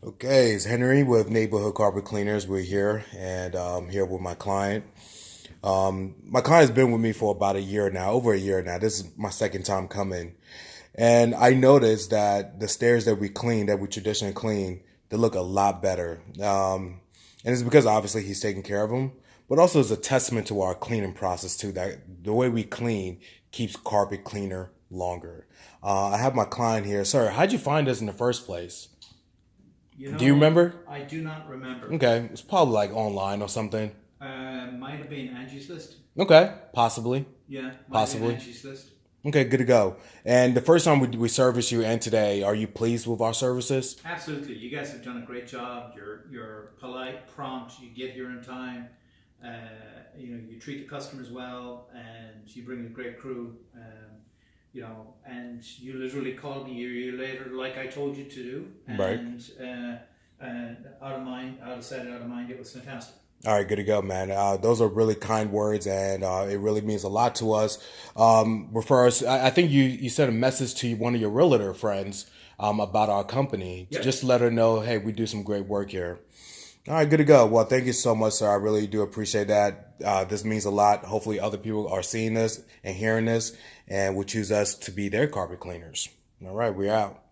Okay, it's Henry with Neighborhood Carpet Cleaners. We're here and here with my client. My client has been with me for about a year now, over a year now. This is my second time coming. And I noticed that the stairs that we clean, that we traditionally clean, they look a lot better. And it's because obviously he's taking care of them, but also it's a testament to our cleaning process too, that the way we clean keeps carpet cleaner longer. I have my client here. Sir, how'd you find us in the first place? Do you remember? I do not remember. Okay, it's probably like online or something. Might have been Angie's List. Okay, possibly, Yeah, might have been possibly. Angie's List. Okay, good to go. And the first time we service you and today, are you pleased with our services? Absolutely. You guys have done a great job. You're polite, prompt. You get here in time. Uh, you treat the customers well, and you bring a great crew. And you literally called me a year later, like I told you to do. Right. And out of mind, out of sight, out of mind. It was fantastic. All right, good to go, man. Those are really kind words, and it really means a lot to us. Refer us. I think you sent a message to one of your realtor friends about our company. Yep. Just let her know, hey, we do some great work here. All right, good to go. Well, thank you so much, sir. I really do appreciate that. This means a lot. Hopefully, other people are seeing this and hearing this and will choose us to be their carpet cleaners. All right, we're out.